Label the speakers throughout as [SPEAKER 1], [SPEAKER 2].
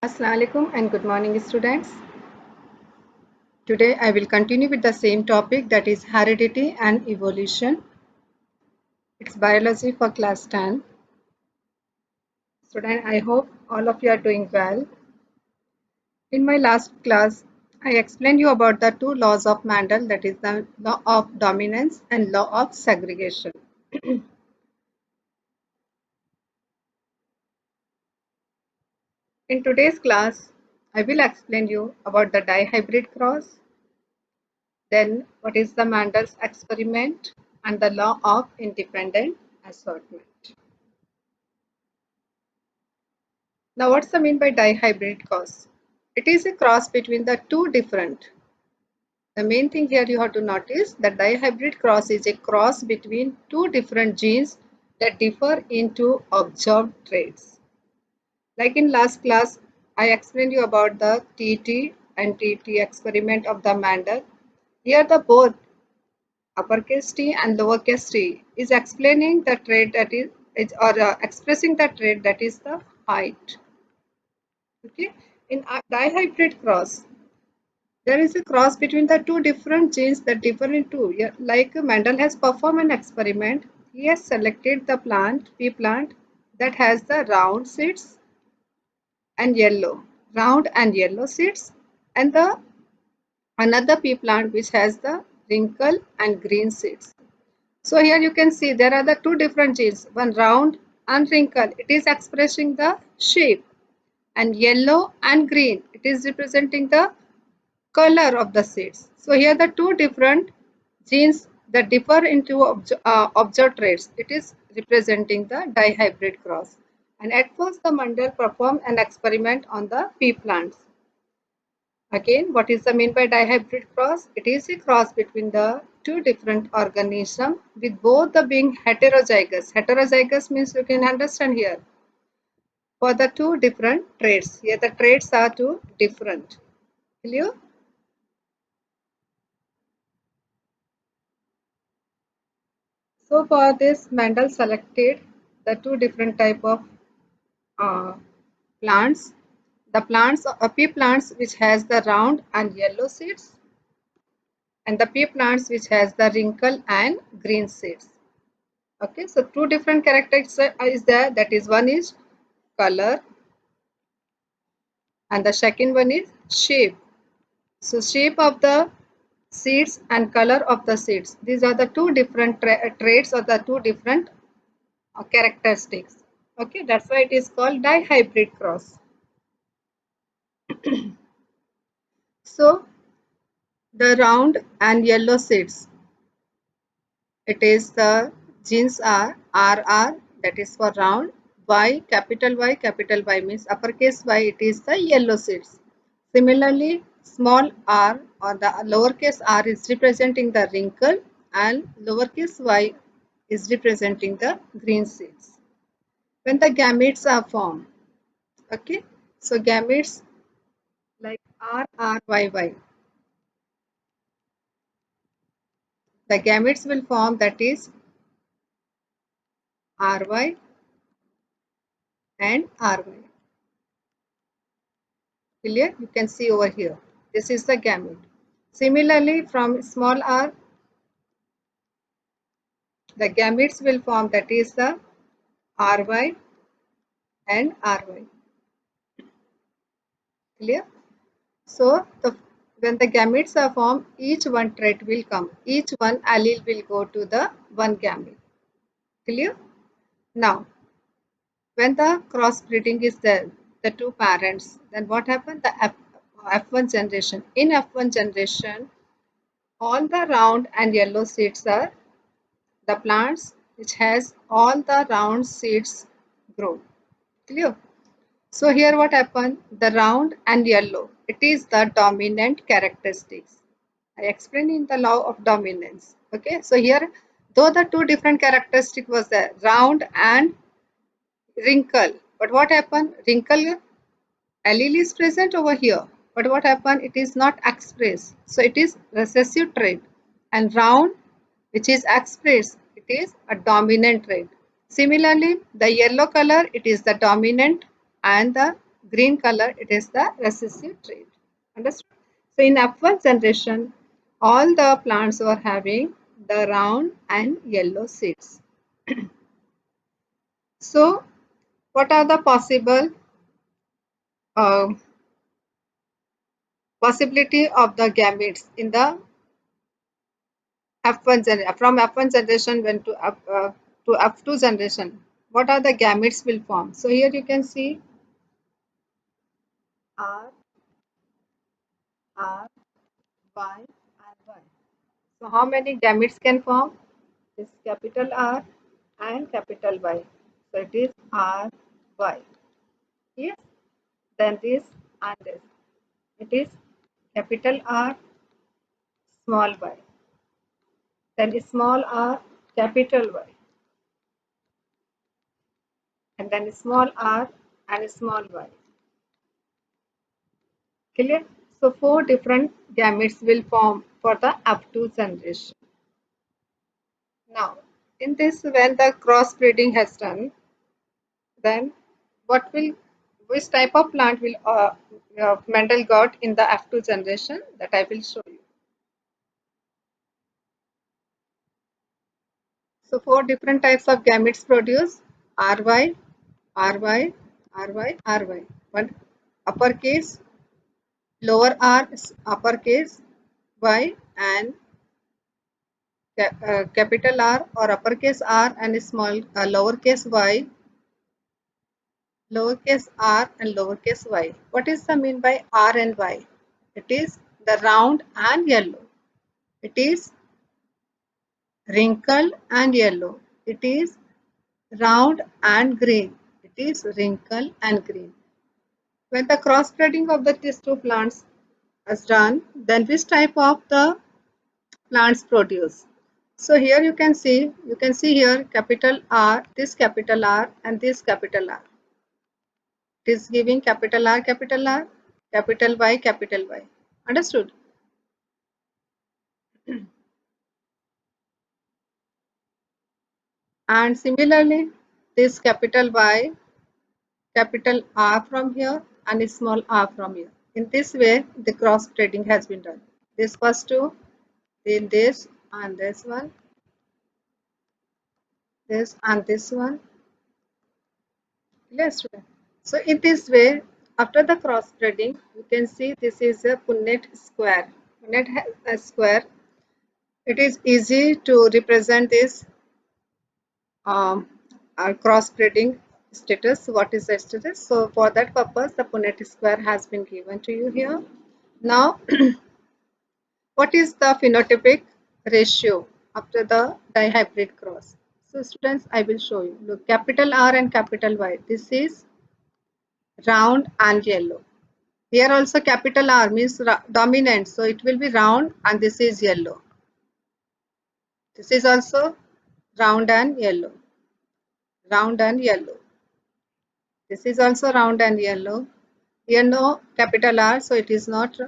[SPEAKER 1] Assalamu alaikum and good morning, students. Today I will continue with the same topic, that is heredity and evolution. It's biology for class 10. Student, I hope all of you are doing well. In my last class, I explained you about the two laws of Mendel, that is the law of dominance and law of segregation. In today's class, I will explain you about the dihybrid cross, then what is the Mendel's experiment and the law of independent assortment. Now, what's the mean by dihybrid cross? It is a cross between the two different. The main thing here you have to notice that dihybrid cross is a cross between two different genes that differ into observed traits. Like in last class, I explained you about the TT and TT experiment of the Mendel. Here the both uppercase T and lowercase t is explaining the trait that is or expressing the trait that is the height. Okay, in a dihybrid cross, there is a cross between the two different genes that differ in two. Yeah, like Mendel has performed an experiment, he has selected the pea plant that has the round and yellow seeds, and the another pea plant which has the wrinkle and green seeds. So here you can see there are the two different genes, one round and wrinkle. It is expressing the shape, and yellow and green, it is representing the color of the seeds. So here the two different genes that differ into observed traits. It is representing the dihybrid cross. And at first the Mendel performed an experiment on the pea plants. Again, what is the mean by dihybrid cross? It is a cross between the two different organisms with both the being heterozygous. Heterozygous means you can understand here. For the two different traits. Here the traits are two different. Clear? So for this, Mendel selected the two different type of uh, plants. The pea plants which has the round and yellow seeds, and the pea plants which has the wrinkle and green seeds. Okay, so two different characters is there. That is, one is color and the second one is shape. So shape of the seeds and color of the seeds. These are the two different traits or the two different characteristics. Okay, that's why it is called dihybrid cross. So the round and yellow seeds, it is the genes are RR, that is for round. Capital Y means uppercase Y, it is the yellow seeds. Similarly, small r or the lowercase r is representing the wrinkle, and lowercase y is representing the green seeds. When the gametes are formed, okay, so gametes like RRYY, the gametes will form, that is RY and RY. Clear? You can see over here. This is the gamete. Similarly, from small r, the gametes will form, that is the RY and RY. Clear? So, when the gametes are formed, each one trait will come. Each one allele will go to the one gamete. Clear? Now, when the crossbreeding is there, the two parents, then what happened? The F1 generation. In F1 generation, all the round and yellow seeds are the plants which has all the round seeds grow. Clear? So here what happened? The round and yellow, it is the dominant characteristics. I explained in the law of dominance. Okay, so here, though the two different characteristic was there, round and wrinkle, but what happened? Wrinkle allele is present over here, but what happened? It is not expressed. So it is recessive trait, and round, which is expressed, it is a dominant trait. Similarly, the yellow color, it is the dominant, and the green color, it is the recessive trait. Understood? So in F1 generation, all the plants were having the round and yellow seeds. So what are the uh, possibility of the gametes in the F1 from F1 generation when to F2 generation? What are the gametes will form? So here you can see R, R, Y, and Y. So how many gametes can form? This capital R and capital Y. So it is R, Y. Yes. Then this and this. It is capital R, small y. Then small r, capital Y. And then small r and small y. Clear? So four different gametes will form for the F2 generation. Now, in this, when the crossbreeding has done, then what will, which type of plant will Mendel got in the F2 generation, that I will show you. So four different types of gametes produce RY, RY, RY, RY. One uppercase, lower R is uppercase Y, and capital R or uppercase R and small lowercase y, lowercase r and lowercase y. What is the mean by R and Y? It is the round and yellow. It is wrinkled and yellow. It is round and green. It is wrinkled and green. When the crossbreeding of these two plants is done, then which type of the plants produce? So here you can see here capital R, this capital R and this capital R. It is giving capital R, capital Y, capital Y. Understood? And similarly, this capital Y, capital R from here and small r from here. In this way, the cross breeding has been done. This first two, then this and this one, this and this one. Yes, student. So in this way, after the cross breeding, you can see this is a Punnett square. Punnett square. It is easy to represent this um, cross-breeding status. What is the status? So for that purpose, the Punnett square has been given to you here. Now, what is the phenotypic ratio after the dihybrid cross? So students, I will show you. Look, capital R and capital Y. This is round and yellow. Here also capital R means dominant. So it will be round and this is yellow. This is also round and yellow. Round and yellow. This is also round and yellow. Here no capital R, so it is not.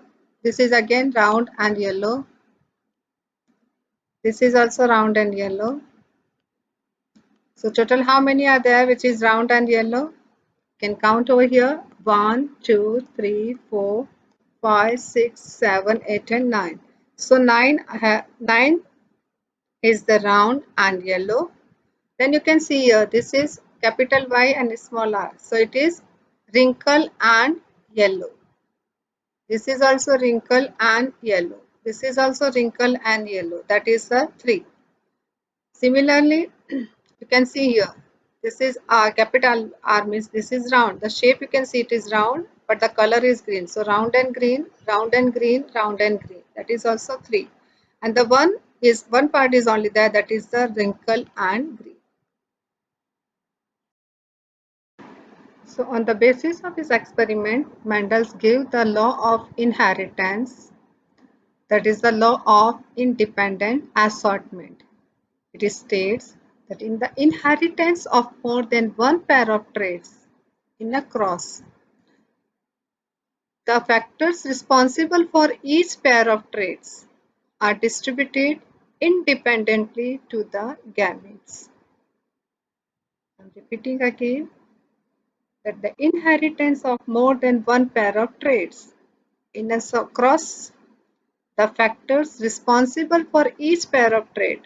[SPEAKER 1] This is again round and yellow. This is also round and yellow. So total how many are there which is round and yellow? You can count over here. 1, 2, 3, 4, 5, 6, 7, 8 and 9. So 9 is the round and yellow. Then you can see here this is capital Y and small r. So it is wrinkle and yellow. This is also wrinkle and yellow. This is also wrinkle and yellow. That is the 3. Similarly, you can see here. This is capital R means this is round. The shape you can see it is round, but the color is green. So round and green, round and green, round and green. That is also 3. And the one part is only there. That is the wrinkle and green. So on the basis of his experiment, Mendel gave the law of inheritance, that is the law of independent assortment. It states that in the inheritance of more than one pair of traits in a cross, the factors responsible for each pair of traits are distributed independently to the gametes. I'm repeating again that the inheritance of more than one pair of traits in a cross, the factors responsible for each pair of trait.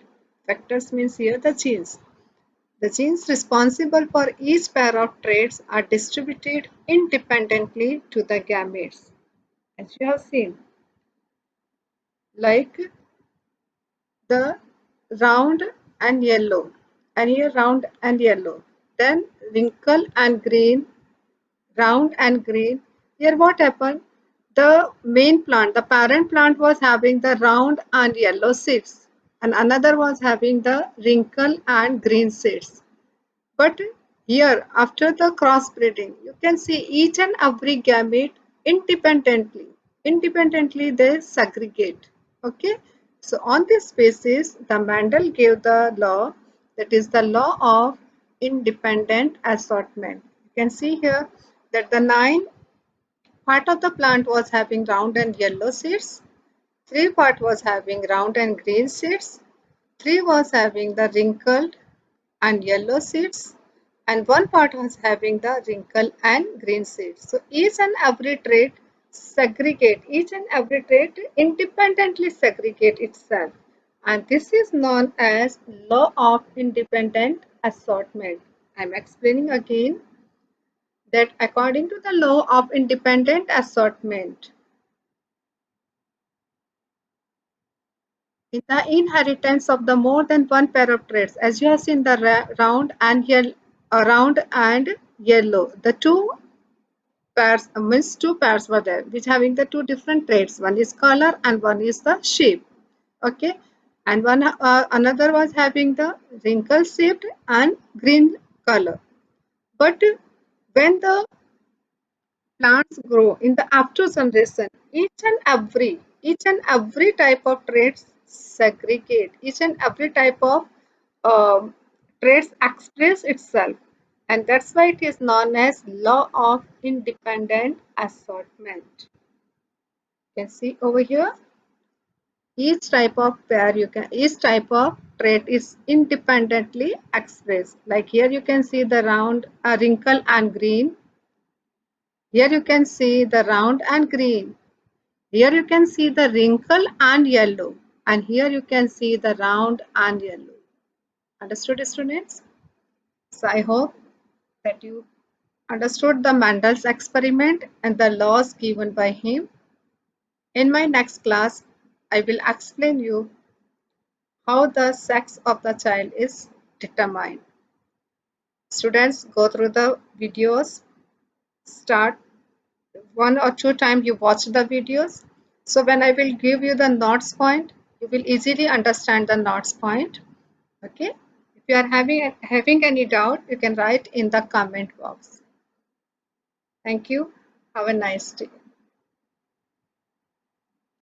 [SPEAKER 1] Factors means here the genes. The genes responsible for each pair of traits are distributed independently to the gametes, as you have seen, like the round and yellow, and here round and yellow, then wrinkle and green, round and green. Here what happened? The main plant, the parent plant was having the round and yellow seeds, and another was having the wrinkle and green seeds. But here, after the crossbreeding, you can see each and every gamete independently. Independently, they segregate. Okay. So on this basis, the Mendel gave the law, that is the law of independent assortment. You can see here that the 9 part of the plant was having round and yellow seeds. 3 part was having round and green seeds. 3 was having the wrinkled and yellow seeds, and 1 part was having the wrinkle and green seeds. So each and every trait each and every trait independently segregate itself, and this is known as law of independent assortment. I am explaining again that according to the law of independent assortment, in the inheritance of the more than one pair of traits, as you have seen the round and yellow, the two pairs means 2 pairs were there, which having the 2 different traits. One is color and one is the shape. Okay, and one another was having the wrinkle shaped and green color. But when the plants grow in the after generation, each and every type of traits segregate, each and every type of um, traits express itself, and that's why it is known as law of independent assortment. You can see over here, each type of trait is independently expressed. Like here you can see the round, wrinkle and green. Here you can see the round and green. Here you can see the wrinkle and yellow, and here you can see the round and yellow. Understood, students? So I hope that you understood the Mendel's experiment and the laws given by him. In my next class, I will explain you how the sex of the child is determined. Students, go through the videos, start 1 or 2 times you watch the videos. So when I will give you the notes point, you will easily understand the notes point. Okay. If you are having any doubt, you can write in the comment box. Thank you. Have a nice day.